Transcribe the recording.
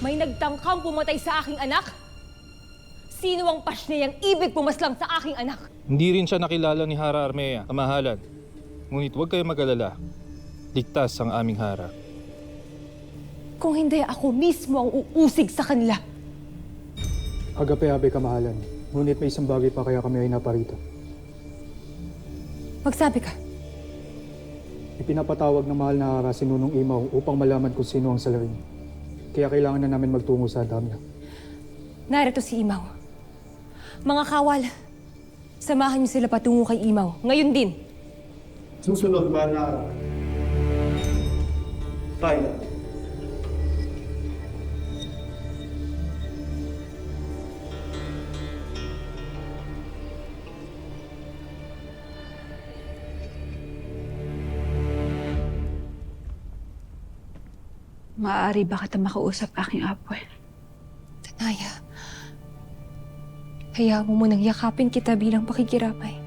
May nagtangkang pumatay sa aking anak? Sino ang pasniyang ibig pumaslang sa aking anak? Hindi rin siya nakilala ni Hara Armea, kamahalan. Ngunit huwag kayo mag-alala. Ligtas ang aming Hara. Kung hindi, ako mismo ang uusig sa kanila. Agape-abe kamahalan. Ngunit may isang bagay pa kaya kami ay naparito. Magsabi ka. Ipinapatawag ng mahal na Hara si Nunong Imaw upang malaman kung sino ang salarin. Kaya kailangan na namin magtungo sa Damya. Narito si Imaw. Mga kawal, samahan niyo sila patungo kay Imaw. Ngayon din. Susunod ba na tayo? Maaari ba kita makausap, aking apoy? Tanaya, hayaan mo munang yakapin kita bilang pakikiramay.